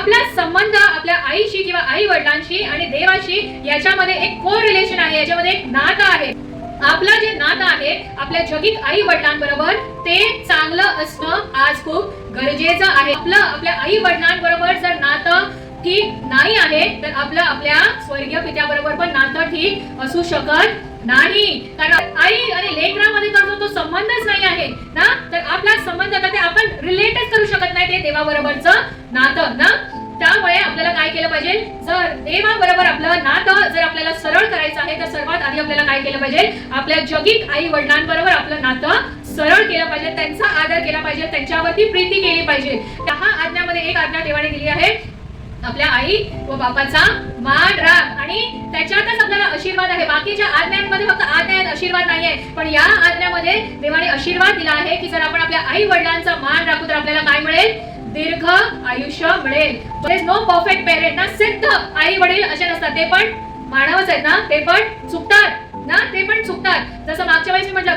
आपला संबंध आपल्या आईशी किंवा आई वडिलांशी आणि देवाशी याच्यामध्ये एक को रिलेशन आहे, याच्यामध्ये एक नातं आहे. आपलं जे नातं आहे आपल्या जगिक आई वडिलांबरोबर ते चांगलं असणं आज खूप गरजेचं आहे. आपल्या आई वडिलांबरोबर जर नातं ठीक नाही आहे तर आपल्या स्वर्गीय पित्याबरोबर पण नातं ठीक असू शकत नाही. कारण आई आणि लेकरामध्ये तर तो संबंधच नाही आहे ना, तर आपला संबंध आता ते आपण रिलेटच करू शकत नाही ते देवाबरोबरचं नातं ना. त्यामुळे आपल्याला काय केलं पाहिजे, जर देवाबरोबर आपलं नातं जर आपल्याला सरळ करायचं आहे तर सर्वात आधी आपल्याला काय केलं पाहिजे, आपल्या जगिक आई वडिलांबरोबर आपलं नातं सरळ केलं पाहिजे, त्यांचा आदर केला पाहिजे, त्यांच्यावरती प्रीती केली पाहिजे. त्या आज्ञामध्ये एक आज्ञा देवाने दिली आहे, आपल्या आई व बापाचा मान राख, आणि त्याच्यातच आपल्याला आशीर्वाद आहे. बाकीच्या आज्ञांमध्ये फक्त आज्ञा आहेत, आशीर्वाद नाहीये. पण या आज्ञामध्ये देवाने आशीर्वाद दिला आहे की जर आपण आपल्या आई वडिलांचा मान राखू तर आपल्याला काय मिळेल, दीर्घ आयुष्य मिळेल. There is no perfect parent ना, सिद्ध आई वडील असे नसतात, ते पण मानवच आहेत ना, ते पण चुकतात ना, ते पण चुकतात. जसं मागच्या वेळेस मी म्हटलं,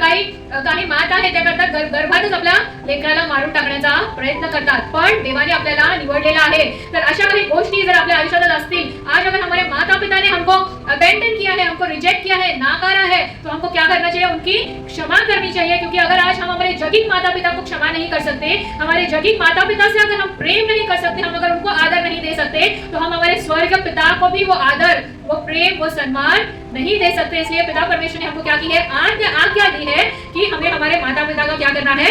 काही माता आहे त्या करतात गर्भातच आपल्या लेकराला मारून टाकण्याचा प्रयत्न करतात, पण देवाने आपल्याला निवडलेला आहे. तर अशा काही गोष्टी जर आपल्या आयुष्यात असतील, आज अगर हमारे माता पिता ने हमको अबैंडन किया है, हमको रिजेक्ट किया है, नाकारा है, तो हमको क्या करना चाहिए, उनकी क्षमा करनी चाहिए. क्योंकि अगर आज हम हमारे जगिक माता पिता को क्षमा नहीं कर सकते, हमारे जगिक माता पिता से अगर हम प्रेम नहीं कर सकते, हम अगर उनको आदर नहीं दे सकते, तो हम हमारे स्वर्ग पिता को भी वो आदर, वो प्रेम, वो सम्मान नहीं दे सकते. इसलिए पिता परमेश्वर ने हमको क्या की है, आज्ञा दी है कि हमें हमारे माता पिता का क्या करना है,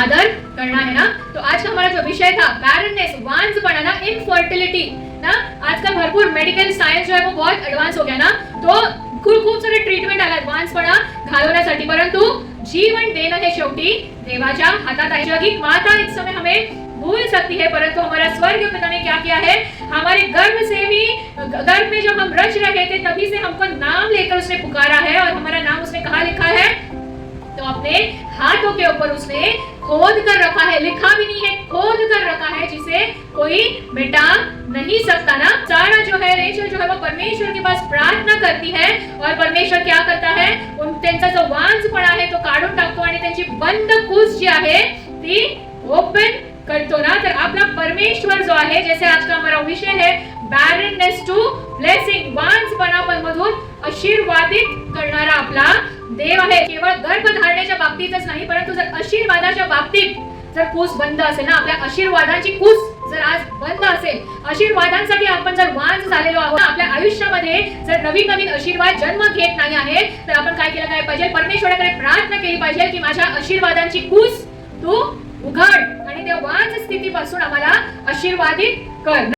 आदर करना है ना. तो आज का हमारा जो विषय था बैरनेस, वांझपना ना, इनफर्टिलिटी ना, आजकल भरपूर मेडिकल सायन्स जो है वो बहुत एडवांस हो गया ना, तो खूप सारे ट्रीटमेंट आला वांझपणा घालवण्यासाठी, परंतु जीवन देणं हे शेवटी देवाच्या हातात आहे. जगिक माता इस समय हमें भूल सकती है, परंतु हमारा स्वर्ग पिता ने क्या किया है, हमारे गर्भ में जब हम रच रहे थे तभी से हमको नाम लेकर उसने पुकारा है, और हमारा नाम उसने कहाँ लिखा है, तो अपने हाथों के ऊपर उसने खोद कर रखा है. लिखा भी नहीं है, खोद कर रखा है, जिसे कोई मिटा नहीं सकता ना. सारा जो है, रेचल जो है वो परमेश्वर के पास प्रार्थना करती है, और परमेश्वर क्या करता है, त्यांचा जो वांझपणा आहे तो काढून टाकतो आणि त्यांची बंद कूस जी आहे ती ओपन करतो ना. तर आपला परमेश्वर जो आहे, जैसे आज का हमारा विषय है बैरनेस टू ब्लेसिंग, वांझपणा मधून आशीर्वादित करणारा आपला देव आहे. केवळ गर्भधारणेच्या बाबतीतच नाही, परंतु जर आशीर्वादाच्या बाबतीत जर कूस बंद असेल ना, आपल्या आशीर्वादाची कूस जर आज बंद असेल, आशीर्वादांसाठी आपण जर वांझ झालेलो आहोत, आपल्या आयुष्यामध्ये जर नवीन आशीर्वाद जन्म घेत नाही आहे, तर आपण काय केलं काय पाहिजे, परमेश्वराकडे प्रार्थना केली पाहिजे की माझ्या आशीर्वादांची कूस तू उघड आणि त्या वांझ स्थितीपासून आम्हाला आशीर्वादित कर.